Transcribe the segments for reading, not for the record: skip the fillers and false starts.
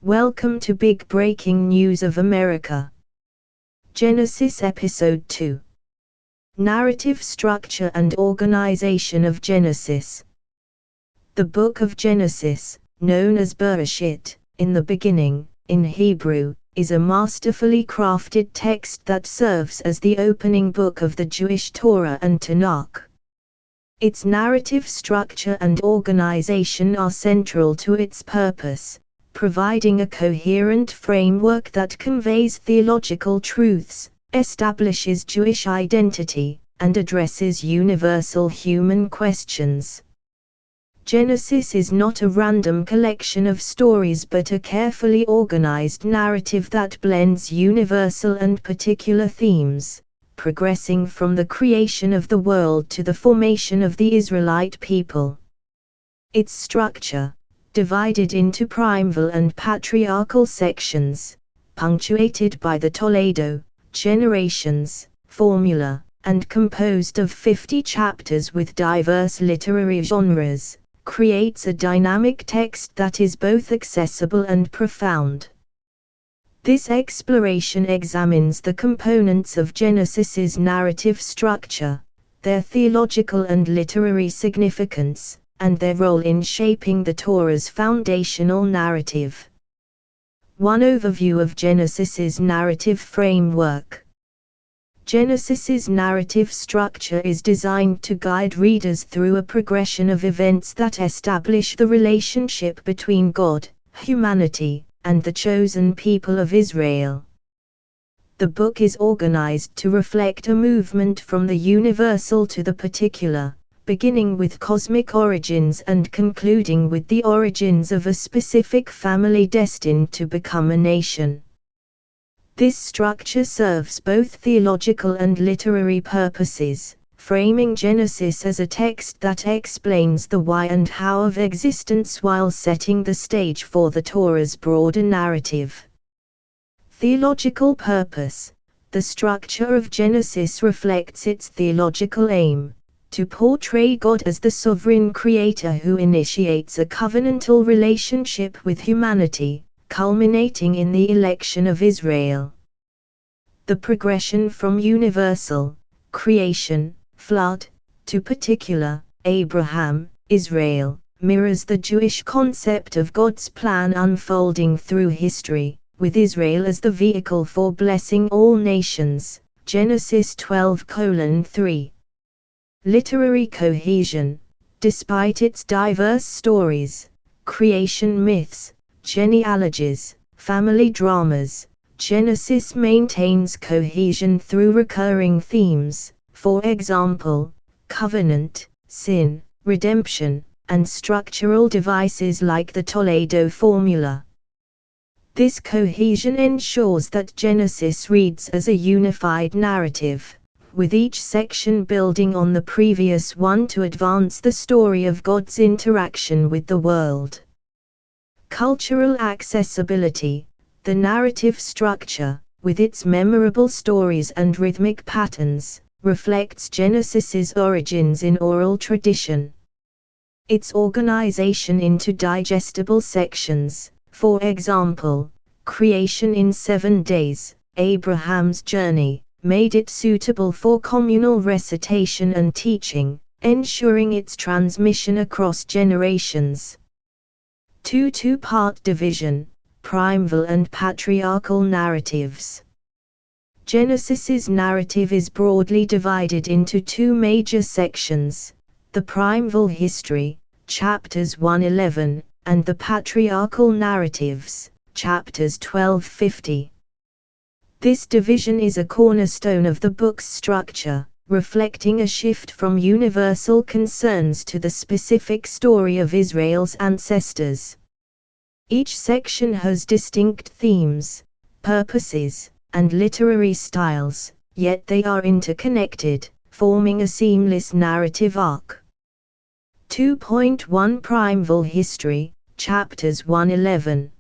Welcome to Big Breaking News of America. Genesis Episode 2. Narrative Structure and Organization of Genesis. The Book of Genesis, known as Bereshit, in the beginning, in Hebrew, is a masterfully crafted text that serves as the opening book of the Jewish Torah and Tanakh. Its narrative structure and organization are central to its purpose, providing a coherent framework that conveys theological truths, establishes Jewish identity, and addresses universal human questions. Genesis is not a random collection of stories but a carefully organized narrative that blends universal and particular themes, progressing from the creation of the world to the formation of the Israelite people. Its structure, divided into primeval and patriarchal sections, punctuated by the Toledo, generations, formula, and composed of 50 chapters with diverse literary genres, creates a dynamic text that is both accessible and profound. This exploration examines the components of Genesis's narrative structure, their theological and literary significance, and their role in shaping the Torah's foundational narrative. 1 Overview of Genesis's narrative framework. Genesis's narrative structure is designed to guide readers through a progression of events that establish the relationship between God, humanity, and the chosen people of Israel. The book is organized to reflect a movement from the universal to the particular, beginning with cosmic origins and concluding with the origins of a specific family destined to become a nation. This structure serves both theological and literary purposes, framing Genesis as a text that explains the why and how of existence while setting the stage for the Torah's broader narrative. Theological purpose. The structure of Genesis reflects its theological aim, to portray God as the sovereign creator who initiates a covenantal relationship with humanity, culminating in the election of Israel. The progression from universal, creation, flood, to particular, Abraham, Israel, mirrors the Jewish concept of God's plan unfolding through history, with Israel as the vehicle for blessing all nations, Genesis 12:3. Literary cohesion. Despite its diverse stories, creation myths, genealogies, family dramas, Genesis maintains cohesion through recurring themes, for example, covenant, sin, redemption, and structural devices like the Toledo formula. This cohesion ensures that Genesis reads as a unified narrative, with each section building on the previous one to advance the story of God's interaction with the world. Cultural accessibility. The narrative structure, with its memorable stories and rhythmic patterns, reflects Genesis's origins in oral tradition. Its organization into digestible sections, for example, creation in 7 days, Abraham's journey, made it suitable for communal recitation and teaching, ensuring its transmission across generations. Two-part division, primeval and patriarchal narratives. Genesis's narrative is broadly divided into 2 major sections, the primeval history, chapters 1-11, and the patriarchal narratives, chapters 12-50. This division is a cornerstone of the book's structure, reflecting a shift from universal concerns to the specific story of Israel's ancestors. Each section has distinct themes, purposes, and literary styles, yet they are interconnected, forming a seamless narrative arc. 2.1 Primeval History, chapters 1-11.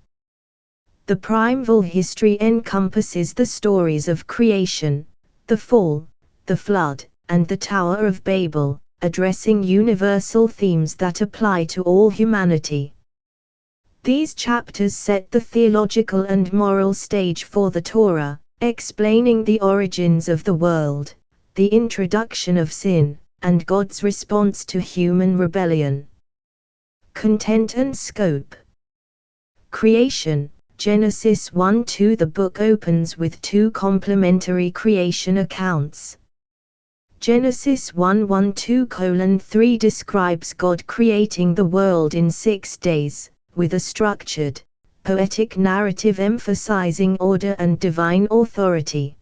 The primeval history encompasses the stories of creation, the fall, the flood, and the Tower of Babel, addressing universal themes that apply to all humanity. These chapters set the theological and moral stage for the Torah, explaining the origins of the world, the introduction of sin, and God's response to human rebellion. Content and scope. Creation. Genesis 1-2. The book opens with two complementary creation accounts. Genesis 1:1-2:3 describes God creating the world in 6 days, with a structured, poetic narrative emphasizing order and divine authority.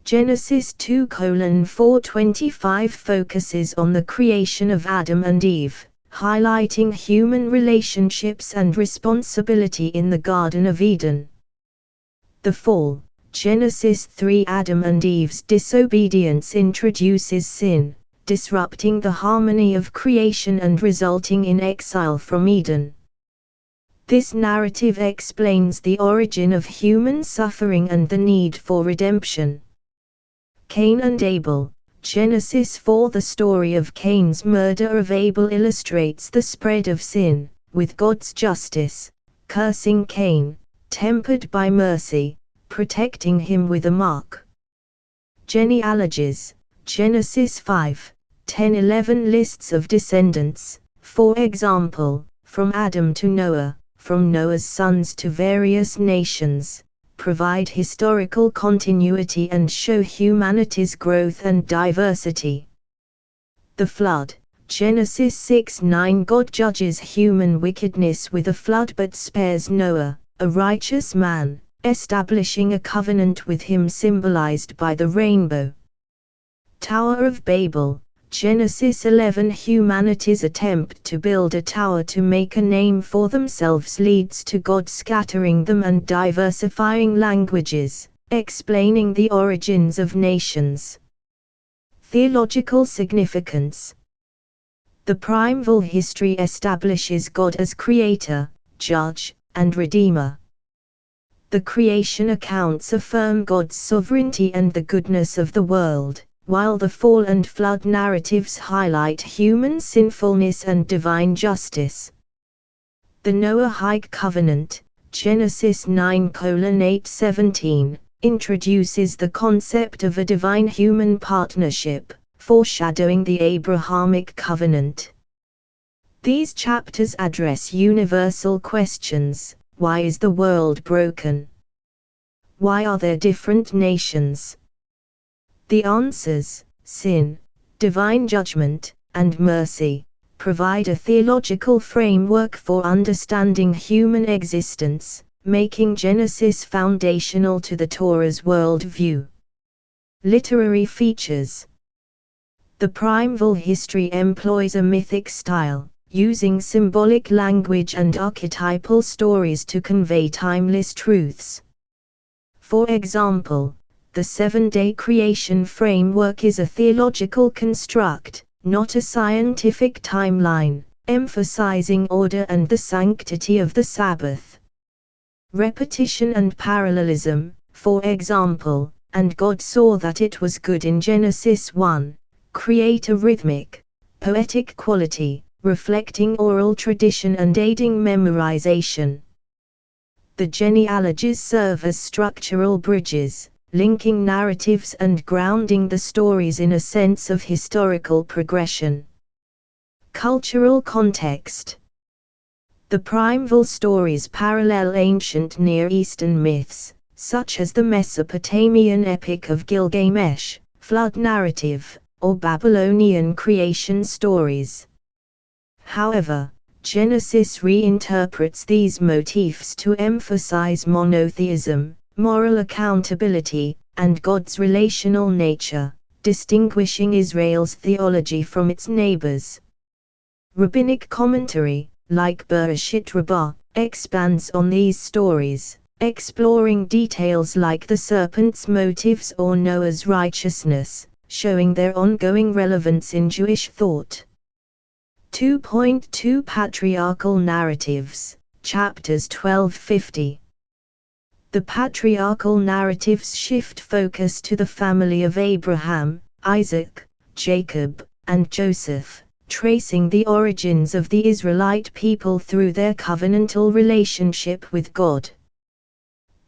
Genesis 2:4-25 focuses on the creation of Adam and Eve, highlighting human relationships and responsibility in the Garden of Eden. The fall. Genesis 3. Adam and Eve's disobedience introduces sin, disrupting the harmony of creation and resulting in exile from Eden. This narrative explains the origin of human suffering and the need for redemption. Cain and Abel. Genesis 4. The story of Cain's murder of Abel illustrates the spread of sin, with God's justice, cursing Cain, tempered by mercy, protecting him with a mark. Genealogies. Genesis 5:10-11 lists of descendants, for example, from Adam to Noah, from Noah's sons to various nations, provide historical continuity and show humanity's growth and diversity. The flood. Genesis 6:9 God judges human wickedness with a flood but spares Noah, a righteous man, establishing a covenant with him symbolized by the rainbow. Tower of Babel. Genesis 11 Humanity's attempt to build a tower to make a name for themselves leads to God scattering them and diversifying languages, explaining the origins of nations. Theological significance. The primeval history establishes God as creator, judge, and redeemer. The creation accounts affirm God's sovereignty and the goodness of the world, while the fall and flood narratives highlight human sinfulness and divine justice. The Noahide covenant, Genesis 9:8-17, introduces the concept of a divine-human partnership, foreshadowing the Abrahamic covenant. These chapters address universal questions. Why is the world broken? Why are there different nations? The answers, sin, divine judgment, and mercy, provide a theological framework for understanding human existence, making Genesis foundational to the Torah's worldview. Literary features. The primeval history employs a mythic style, using symbolic language and archetypal stories to convey timeless truths. For example, the 7-day creation framework is a theological construct, not a scientific timeline, emphasizing order and the sanctity of the Sabbath. Repetition and parallelism, for example, and God saw that it was good in Genesis 1, create a rhythmic, poetic quality, reflecting oral tradition and aiding memorization. The genealogies serve as structural bridges, linking narratives and grounding the stories in a sense of historical progression. Cultural context. The primeval stories parallel ancient Near Eastern myths, such as the Mesopotamian epic of Gilgamesh, flood narrative, or Babylonian creation stories. However, Genesis reinterprets these motifs to emphasize monotheism, moral accountability, and God's relational nature, distinguishing Israel's theology from its neighbors. Rabbinic commentary, like Bereshit Rabbah, expands on these stories, exploring details like the serpent's motives or Noah's righteousness, showing their ongoing relevance in Jewish thought. 2.2 Patriarchal Narratives, Chapters 12-50. The patriarchal narratives shift focus to the family of Abraham, Isaac, Jacob, and Joseph, tracing the origins of the Israelite people through their covenantal relationship with God.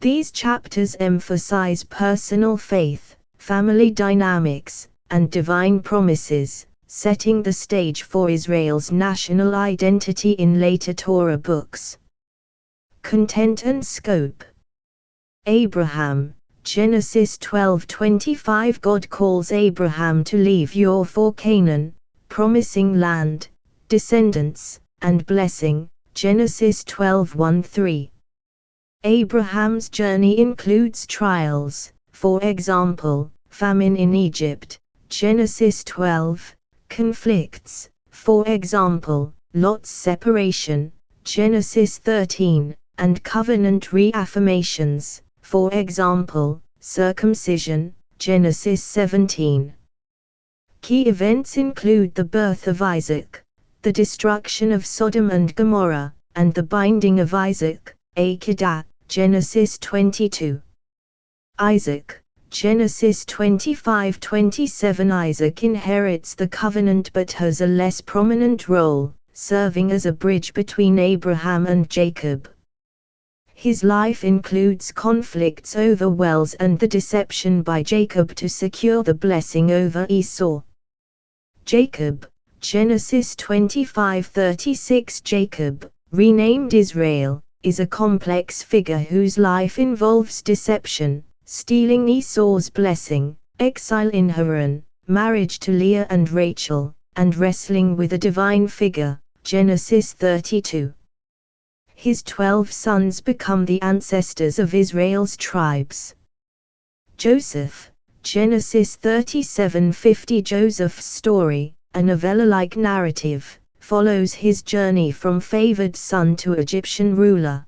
These chapters emphasize personal faith, family dynamics, and divine promises, setting the stage for Israel's national identity in later Torah books. Content and scope. Abraham, Genesis 12:25. God calls Abraham to leave Ur for Canaan, promising land, descendants, and blessing, Genesis 12:1-3. Abraham's journey includes trials, for example, famine in Egypt, Genesis 12, conflicts, for example, Lot's separation, Genesis 13, and covenant reaffirmations, for example, circumcision, Genesis 17. Key events include the birth of Isaac, the destruction of Sodom and Gomorrah, and the binding of Isaac, Akedah, Genesis 22. Isaac, Genesis 25:27. Isaac inherits the covenant but has a less prominent role, serving as a bridge between Abraham and Jacob. His life includes conflicts over wells and the deception by Jacob to secure the blessing over Esau. Jacob, Genesis 25:36. Jacob, renamed Israel, is a complex figure whose life involves deception, stealing Esau's blessing, exile in Haran, marriage to Leah and Rachel, and wrestling with a divine figure, Genesis 32. His 12 sons become the ancestors of Israel's tribes. Joseph, Genesis 37:50. Joseph's story, a novella-like narrative, follows his journey from favored son to Egyptian ruler.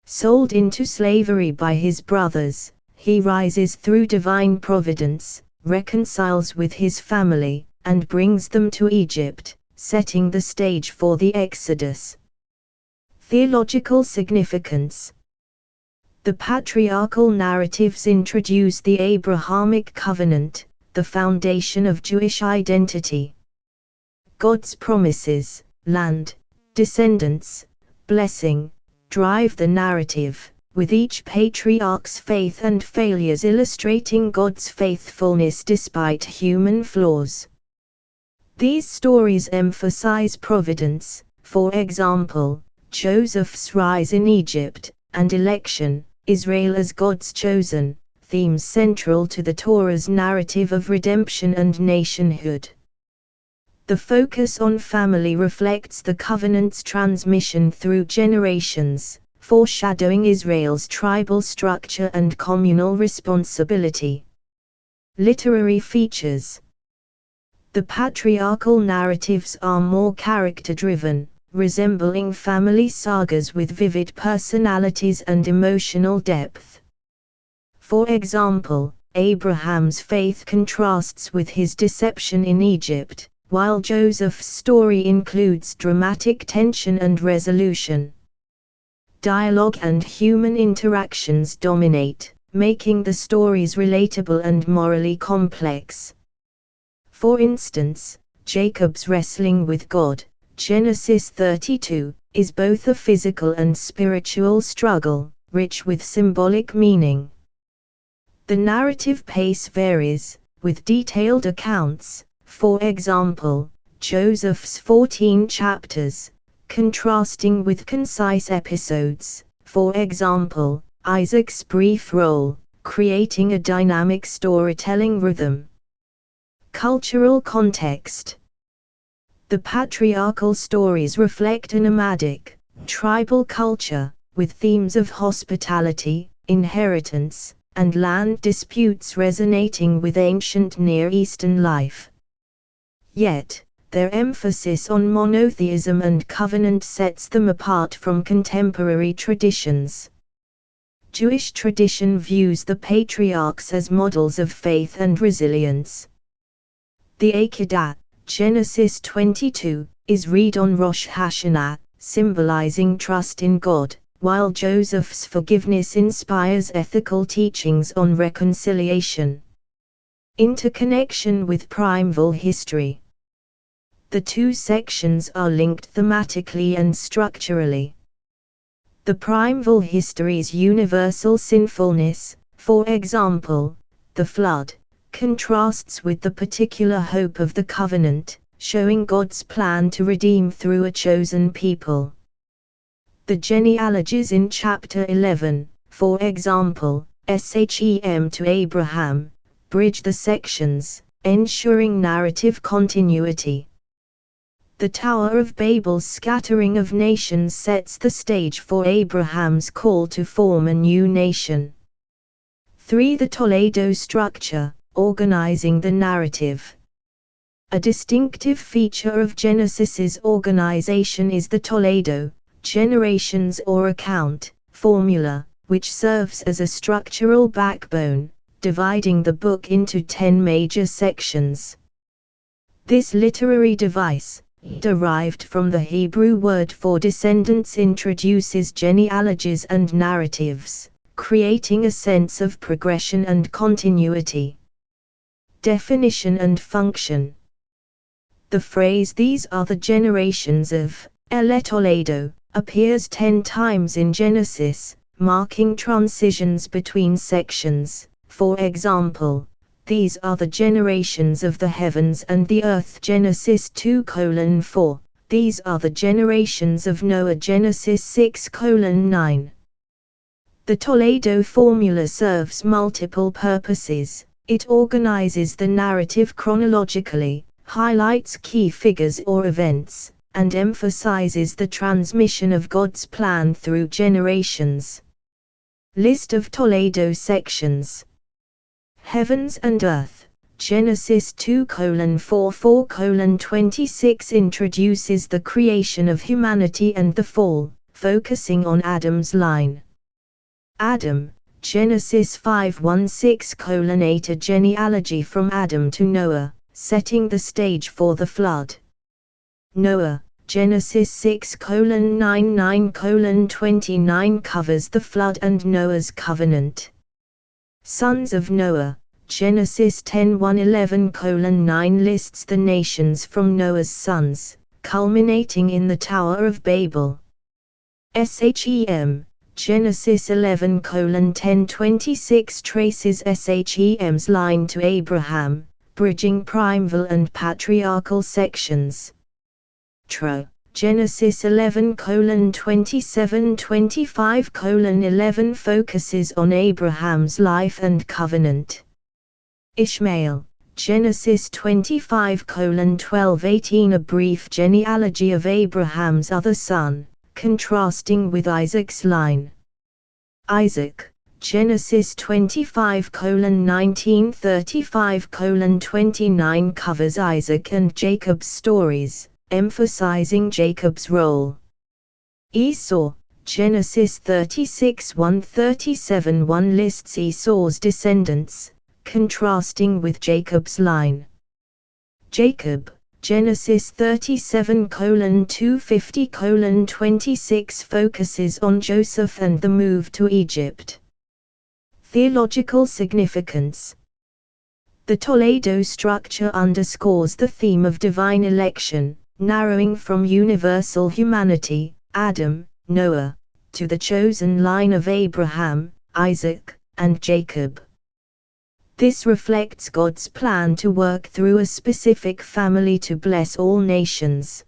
Sold into slavery by his brothers, he rises through divine providence, reconciles with his family, and brings them to Egypt, setting the stage for the Exodus. Theological significance. The patriarchal narratives introduce the Abrahamic covenant, the foundation of Jewish identity. God's promises, land, descendants, blessing, drive the narrative, with each patriarch's faith and failures illustrating God's faithfulness despite human flaws. These stories emphasize providence, for example, Joseph's rise in Egypt, and election, Israel as God's chosen, themes central to the Torah's narrative of redemption and nationhood. The focus on family reflects the covenant's transmission through generations, foreshadowing Israel's tribal structure and communal responsibility. Literary features. The patriarchal narratives are more character-driven, resembling family sagas with vivid personalities and emotional depth. For example, Abraham's faith contrasts with his deception in Egypt, while Joseph's story includes dramatic tension and resolution. Dialogue and human interactions dominate, making the stories relatable and morally complex. For instance, Jacob's wrestling with God, Genesis 32, is both a physical and spiritual struggle, rich with symbolic meaning. The narrative pace varies, with detailed accounts, for example, Joseph's 14 chapters, contrasting with concise episodes, for example, Isaac's brief role, creating a dynamic storytelling rhythm. Cultural context. The patriarchal stories reflect a nomadic, tribal culture, with themes of hospitality, inheritance, and land disputes resonating with ancient Near Eastern life. Yet, their emphasis on monotheism and covenant sets them apart from contemporary traditions. Jewish tradition views the patriarchs as models of faith and resilience. The Akedah, Genesis 22, is read on Rosh Hashanah, symbolizing trust in God, while Joseph's forgiveness inspires ethical teachings on reconciliation. Interconnection with primeval history. The two sections are linked thematically and structurally. The primeval history's universal sinfulness, for example, the flood, contrasts with the particular hope of the covenant, showing God's plan to redeem through a chosen people. The genealogies in chapter 11, for example, Shem to Abraham, bridge the sections, ensuring narrative continuity. The Tower of Babel's scattering of nations sets the stage for Abraham's call to form a new nation. 3. The Toledo structure, organizing the narrative. A distinctive feature of Genesis's organization is the Toledo, generations or account, formula, which serves as a structural backbone, dividing the book into 10 major sections. This literary device, derived from the Hebrew word for descendants, introduces genealogies and narratives, creating a sense of progression and continuity. Definition and function. The phrase "these are the generations of El Toledo" appears 10 times in Genesis, marking transitions between sections. For example, "These are the generations of the heavens and the earth" Genesis 2:4, "These are the generations of Noah" Genesis 6:9. The Toledo formula serves multiple purposes. It organizes the narrative chronologically, highlights key figures or events, and emphasizes the transmission of God's plan through generations. List of Toledo sections. Heavens and Earth, Genesis 2:4-4:26 introduces the creation of humanity and the fall, focusing on Adam's line. Adam, Genesis 5:1-6:8 a genealogy from Adam to Noah, setting the stage for the flood. Noah, Genesis 6:9-9:29 covers the flood and Noah's covenant. Sons of Noah, Genesis 10:1-11:9 lists the nations from Noah's sons, culminating in the Tower of Babel. Shem, Genesis 11:10-26 traces Shem's line to Abraham, bridging primeval and patriarchal sections. Genesis 11:27-25:11 focuses on Abraham's life and covenant. Ishmael, Genesis 25:12-18 a brief genealogy of Abraham's other son, contrasting with Isaac's line. Isaac, Genesis 25:19-35:29 covers Isaac and Jacob's stories, emphasizing Jacob's role. Esau, Genesis 36:1-37:1 lists Esau's descendants, contrasting with Jacob's line. Jacob, Genesis 37:250:26 focuses on Joseph and the move to Egypt. Theological significance. The Toledo structure underscores the theme of divine election, narrowing from universal humanity, Adam, Noah, to the chosen line of Abraham, Isaac, and Jacob. This reflects God's plan to work through a specific family to bless all nations.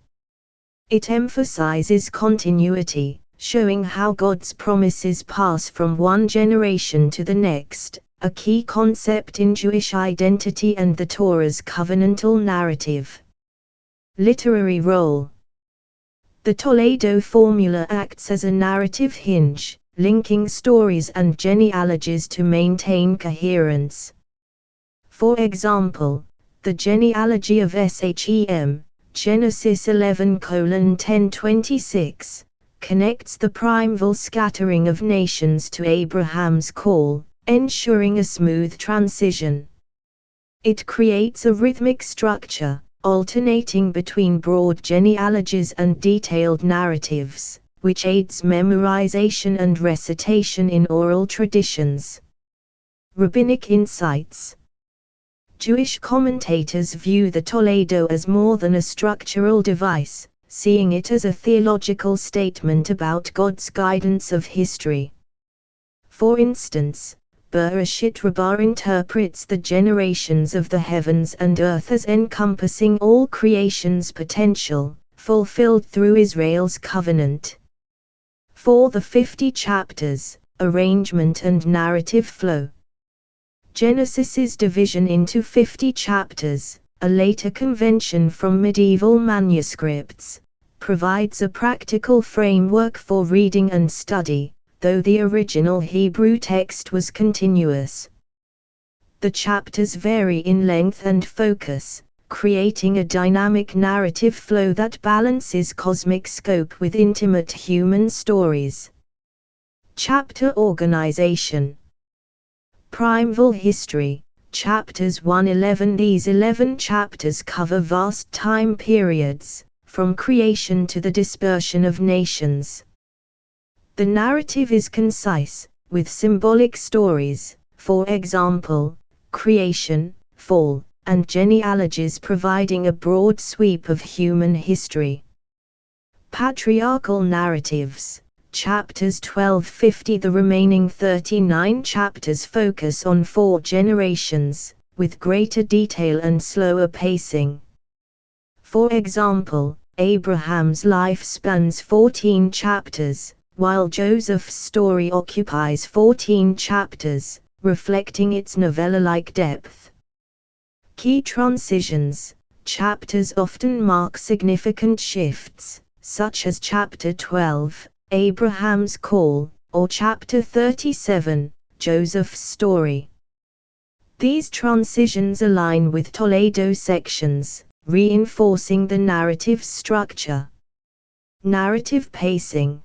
It emphasizes continuity, showing how God's promises pass from one generation to the next, a key concept in Jewish identity and the Torah's covenantal narrative. Literary role. The Toledo formula acts as a narrative hinge, linking stories and genealogies to maintain coherence. For example, the genealogy of Shem, Genesis 11:10-26, connects the primeval scattering of nations to Abraham's call, ensuring a smooth transition. It creates a rhythmic structure, alternating between broad genealogies and detailed narratives, which aids memorization and recitation in oral traditions. Rabbinic insights. Jewish commentators view the Toledo as more than a structural device, seeing it as a theological statement about God's guidance of history. For instance, Bereshit Rabbah interprets the generations of the heavens and earth as encompassing all creation's potential, fulfilled through Israel's covenant. For the 50 chapters, arrangement and narrative flow. Genesis's division into 50 chapters, a later convention from medieval manuscripts, provides a practical framework for reading and study, though the original Hebrew text was continuous. The chapters vary in length and focus, creating a dynamic narrative flow that balances cosmic scope with intimate human stories. Chapter organization. Primeval history, chapters 1-11. These 11 chapters cover vast time periods, from creation to the dispersion of nations. The narrative is concise, with symbolic stories, for example, creation, fall, and genealogies providing a broad sweep of human history. Patriarchal narratives. Chapters 12-50. The remaining 39 chapters focus on 4 generations, with greater detail and slower pacing. For example, Abraham's life spans 14 chapters, while Joseph's story occupies 14 chapters, reflecting its novella-like depth. Key transitions. Chapters often mark significant shifts, such as Chapter 12, Abraham's Call, or Chapter 37, Joseph's Story. These transitions align with Toledo sections, reinforcing the narrative structure. Narrative pacing.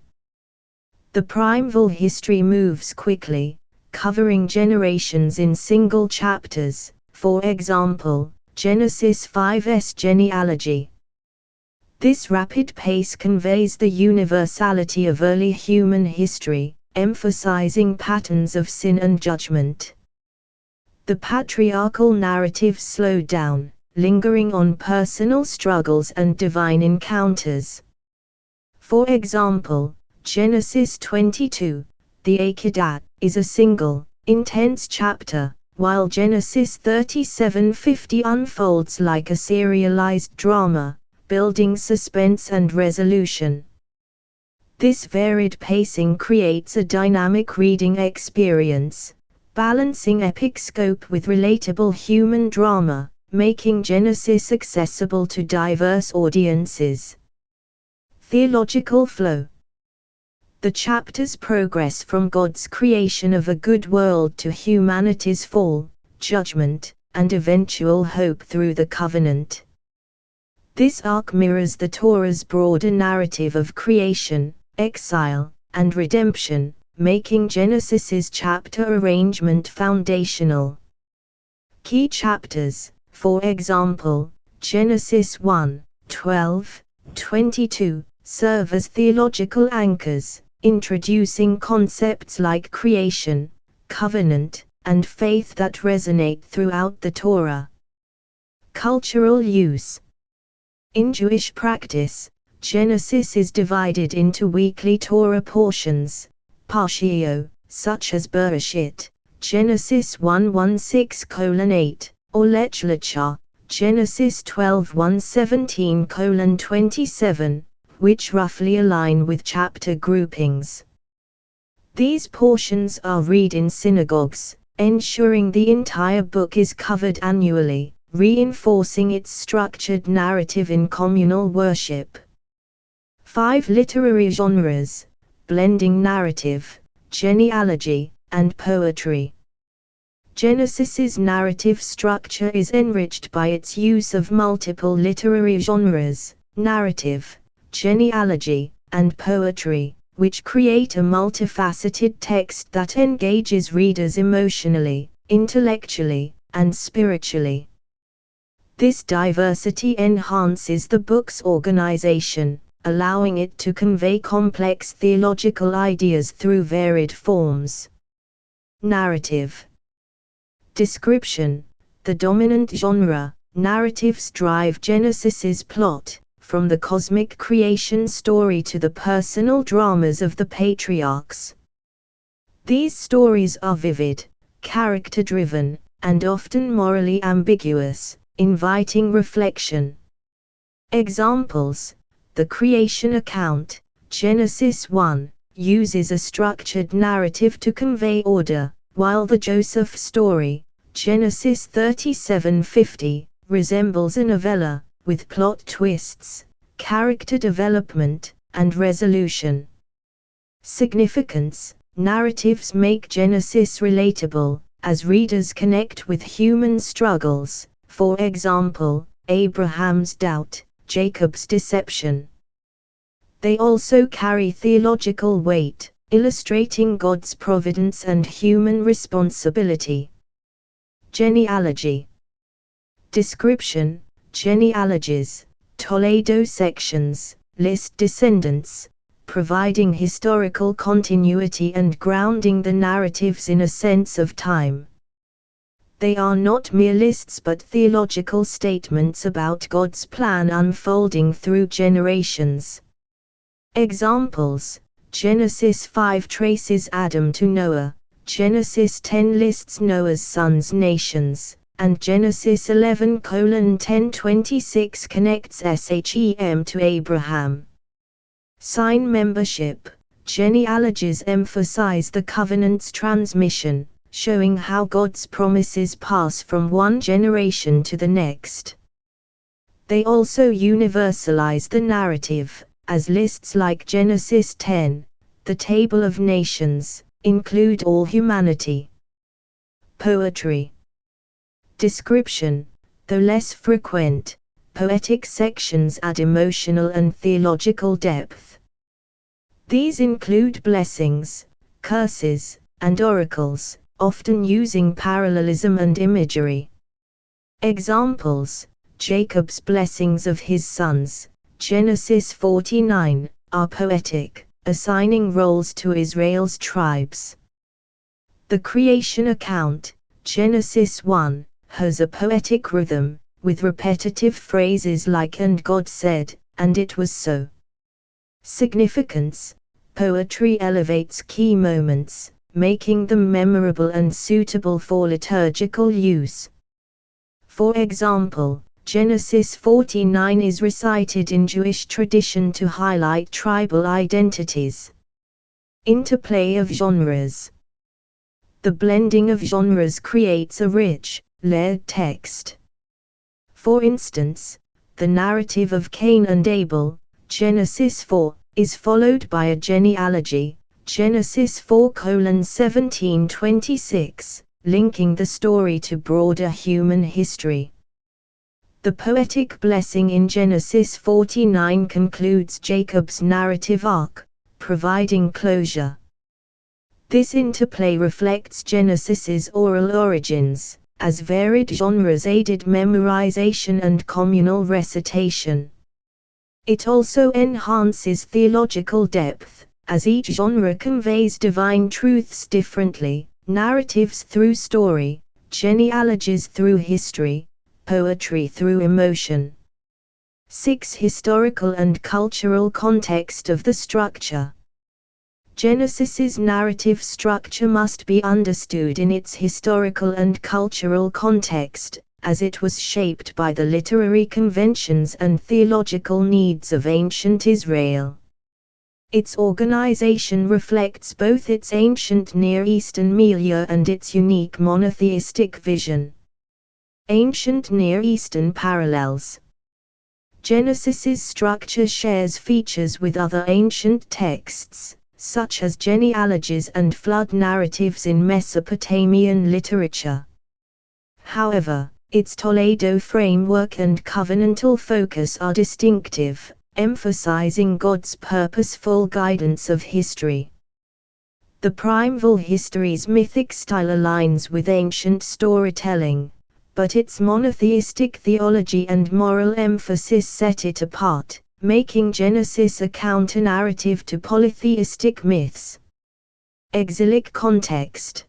The primeval history moves quickly, covering generations in single chapters, for example, Genesis 5's genealogy. This rapid pace conveys the universality of early human history, emphasizing patterns of sin and judgment. The patriarchal narratives slow down, lingering on personal struggles and divine encounters. For example, Genesis 22, the Akedah, is a single, intense chapter, while Genesis 37:50 unfolds like a serialized drama, building suspense and resolution. This varied pacing creates a dynamic reading experience, balancing epic scope with relatable human drama, making Genesis accessible to diverse audiences. Theological flow. The chapters progress from God's creation of a good world to humanity's fall, judgment, and eventual hope through the covenant. This arc mirrors the Torah's broader narrative of creation, exile, and redemption, making Genesis's chapter arrangement foundational. Key chapters, for example, Genesis 1, 12, 22, serve as theological anchors, introducing concepts like creation, covenant, and faith that resonate throughout the Torah. Cultural use. In Jewish practice, Genesis is divided into weekly Torah portions, parshiot, such as Bereshit, Genesis 1:16:8, or Lech Lecha, Genesis 12:117:27, which roughly align with chapter groupings. These portions are read in synagogues, ensuring the entire book is covered annually, reinforcing its structured narrative in communal worship. 5 literary genres, blending narrative, genealogy, and poetry. Genesis's narrative structure is enriched by its use of multiple literary genres, narrative, genealogy, and poetry, which create a multifaceted text that engages readers emotionally, intellectually, and spiritually. This diversity enhances the book's organization, allowing it to convey complex theological ideas through varied forms. Narrative. Description. the dominant genre. Narratives drive Genesis's plot, from the cosmic creation story to the personal dramas of the patriarchs. These stories are vivid, character-driven, and often morally ambiguous, inviting reflection. Examples: the creation account, Genesis 1, uses a structured narrative to convey order, while the Joseph story, Genesis 37:50, resembles a novella, with plot twists, character development, and resolution. Significance: narratives make Genesis relatable, as readers connect with human struggles, for example, Abraham's doubt, Jacob's deception. They also carry theological weight, illustrating God's providence and human responsibility. Genealogy. Description: genealogies, Toledo sections, list descendants, providing historical continuity and grounding the narratives in a sense of time. They are not mere lists but theological statements about God's plan unfolding through generations. Examples: Genesis 5 traces Adam to Noah, Genesis 10 lists Noah's sons' nations, and Genesis 11:10-26 connects Shem to Abraham. Sign membership. Genealogies emphasize the covenant's transmission, showing how God's promises pass from one generation to the next. They also universalize the narrative, as lists like Genesis 10, the Table of Nations, include all humanity. Poetry. Description: though less frequent, poetic sections add emotional and theological depth. These include blessings, curses, and oracles, often using parallelism and imagery. Examples: Jacob's blessings of his sons, Genesis 49, are poetic, assigning roles to Israel's tribes. The creation account, Genesis 1, has a poetic rhythm, with repetitive phrases like "and God said, and it was so." Significance: poetry elevates key moments, making them memorable and suitable for liturgical use. For example, Genesis 49 is recited in Jewish tradition to highlight tribal identities. Interplay of genres. The blending of genres creates a rich, layered text. For instance, the narrative of Cain and Abel, Genesis 4, is followed by a genealogy, Genesis 4:17-26, linking the story to broader human history. The poetic blessing in Genesis 49 concludes Jacob's narrative arc, providing closure. This interplay reflects Genesis's oral origins, as varied genres aided memorization and communal recitation. It also enhances theological depth, as each genre conveys divine truths differently: narratives through story, genealogies through history, poetry through emotion. 6. Historical and cultural context of the structure. Genesis's narrative structure must be understood in its historical and cultural context, as it was shaped by the literary conventions and theological needs of ancient Israel. Its organization reflects both its ancient Near Eastern milieu and its unique monotheistic vision. Ancient Near Eastern parallels. Genesis's structure shares features with other ancient texts, such as genealogies and flood narratives in Mesopotamian literature. However, its Toledo framework and covenantal focus are distinctive, emphasizing God's purposeful guidance of history. The primeval history's mythic style aligns with ancient storytelling, but its monotheistic theology and moral emphasis set it apart, making Genesis a counter-narrative to polytheistic myths. Exilic context.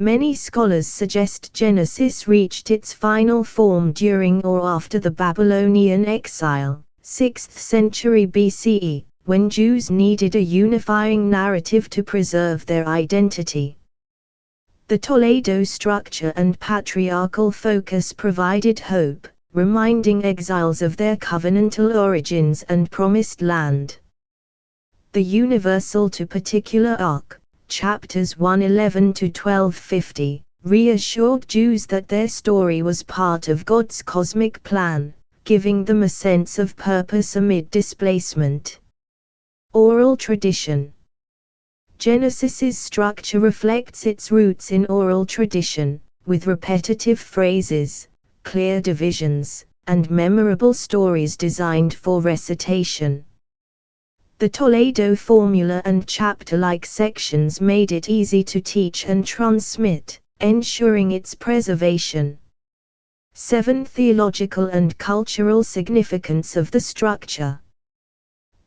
Many scholars suggest Genesis reached its final form during or after the Babylonian exile, 6th century BCE, when Jews needed a unifying narrative to preserve their identity. The Toledo structure and patriarchal focus provided hope, reminding exiles of their covenantal origins and promised land. The universal to particular arc, chapters 111 to 1250, reassured Jews that their story was part of God's cosmic plan, giving them a sense of purpose amid displacement. Oral tradition. Genesis's structure reflects its roots in oral tradition, with repetitive phrases, clear divisions, and memorable stories designed for recitation. The Toledo formula and chapter-like sections made it easy to teach and transmit, ensuring its preservation. 7. Theological and cultural significance of the structure.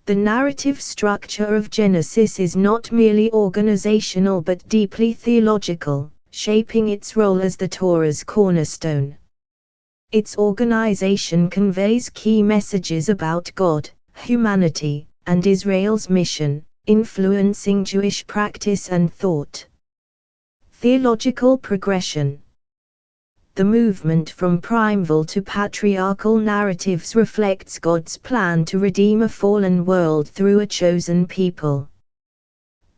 The narrative structure of Genesis is not merely organizational but deeply theological, shaping its role as the Torah's cornerstone. Its organization conveys key messages about God, humanity, and Israel's mission, influencing Jewish practice and thought. Theological progression. The movement from primeval to patriarchal narratives reflects God's plan to redeem a fallen world through a chosen people.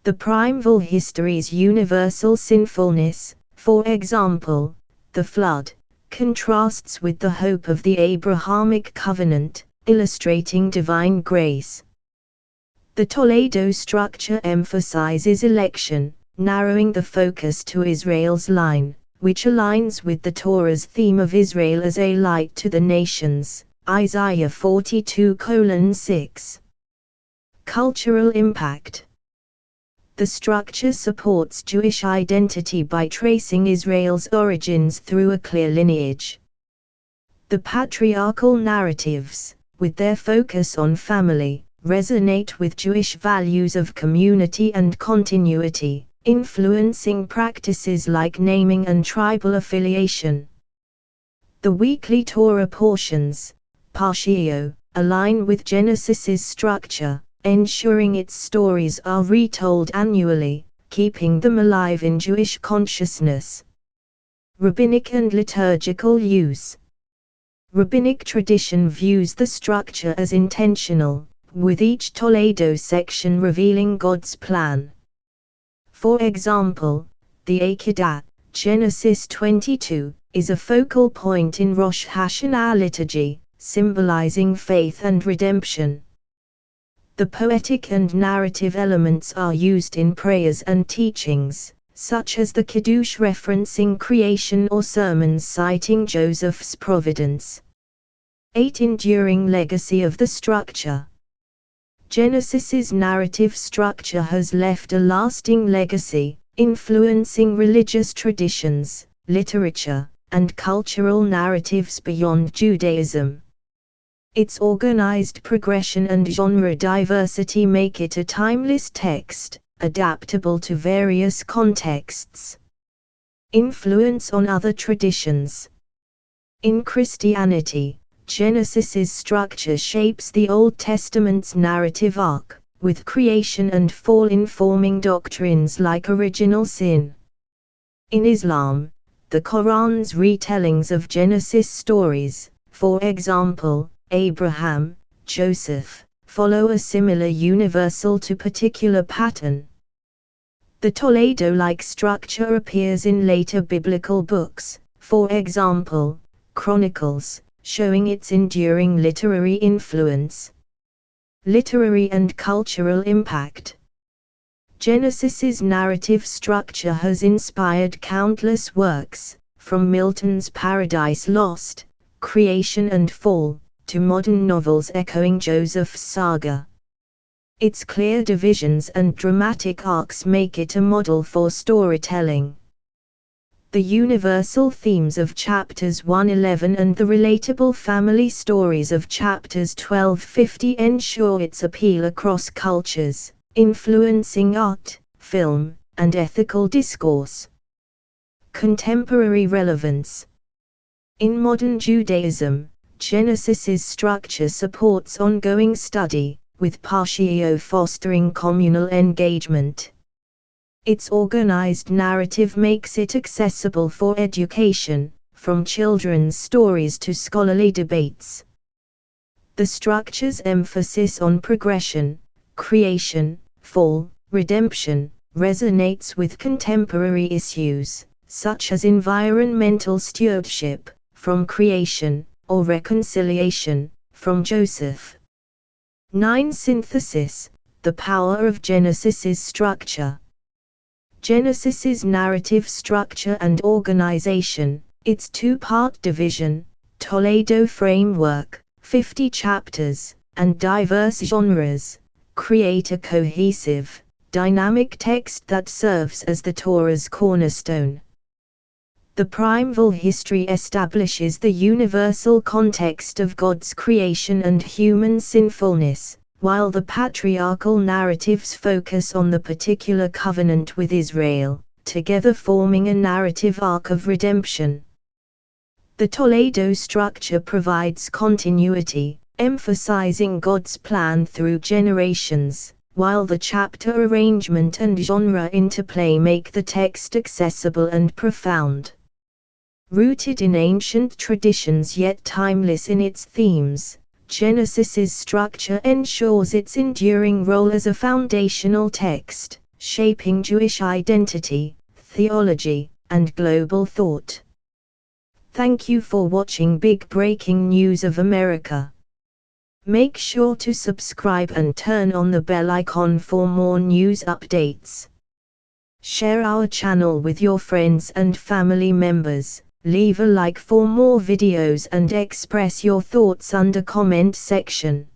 The primeval history's universal sinfulness, for example, the flood, contrasts with the hope of the Abrahamic covenant, illustrating divine grace. The Toledo structure emphasizes election, narrowing the focus to Israel's line, which aligns with the Torah's theme of Israel as a light to the nations, Isaiah 42:6. Cultural impact. The structure supports Jewish identity by tracing Israel's origins through a clear lineage. The patriarchal narratives, with their focus on family, resonate with Jewish values of community and continuity, influencing practices like naming and tribal affiliation. The weekly Torah portions, Parshiot, align with Genesis's structure, ensuring its stories are retold annually, keeping them alive in Jewish consciousness. Rabbinic and liturgical use. Rabbinic tradition views the structure as intentional, with each Toledo section revealing God's plan. For example, the Akedah, Genesis 22, is a focal point in Rosh Hashanah liturgy, symbolizing faith and redemption. The poetic and narrative elements are used in prayers and teachings, such as the Kiddush referencing creation or sermons citing Joseph's providence. 8. Enduring legacy of the structure. Genesis's narrative structure has left a lasting legacy, influencing religious traditions, literature, and cultural narratives beyond Judaism. Its organized progression and genre diversity make it a timeless text, adaptable to various contexts. Influence on other traditions. In Christianity, Genesis's structure shapes the Old Testament's narrative arc, with creation and fall informing doctrines like original sin. In Islam, the Quran's retellings of Genesis stories, for example, Abraham, Joseph, follow a similar universal to particular pattern. The Toledo-like structure appears in later biblical books, for example, Chronicles, showing its enduring literary influence. Literary and cultural impact. Genesis's narrative structure has inspired countless works, from Milton's Paradise Lost, Creation and Fall, to modern novels echoing Joseph's saga. Its clear divisions and dramatic arcs make it a model for storytelling. The universal themes of chapters 111 and the relatable family stories of chapters 1250 ensure its appeal across cultures, influencing art, film, and ethical discourse. Contemporary relevance. In modern Judaism, Genesis's structure supports ongoing study, with Partiio fostering communal engagement. Its organized narrative makes it accessible for education, from children's stories to scholarly debates. The structure's emphasis on progression, creation, fall, redemption, resonates with contemporary issues, such as environmental stewardship, from creation, or reconciliation, from Joseph. 9. Synthesis, the power of Genesis's structure. Genesis's narrative structure and organization, its two-part division, Toledo framework, 50 chapters, and diverse genres, create a cohesive, dynamic text that serves as the Torah's cornerstone. The primeval history establishes the universal context of God's creation and human sinfulness, while the patriarchal narratives focus on the particular covenant with Israel, together forming a narrative arc of redemption. The Toledo structure provides continuity, emphasizing God's plan through generations, while the chapter arrangement and genre interplay make the text accessible and profound. Rooted in ancient traditions yet timeless in its themes, Genesis's structure ensures its enduring role as a foundational text, shaping Jewish identity, theology, and global thought. Thank you for watching Big Breaking News of America. Make sure to subscribe and turn on the bell icon for more news updates. Share our channel with your friends and family members. Leave a like for more videos and express your thoughts under comment section.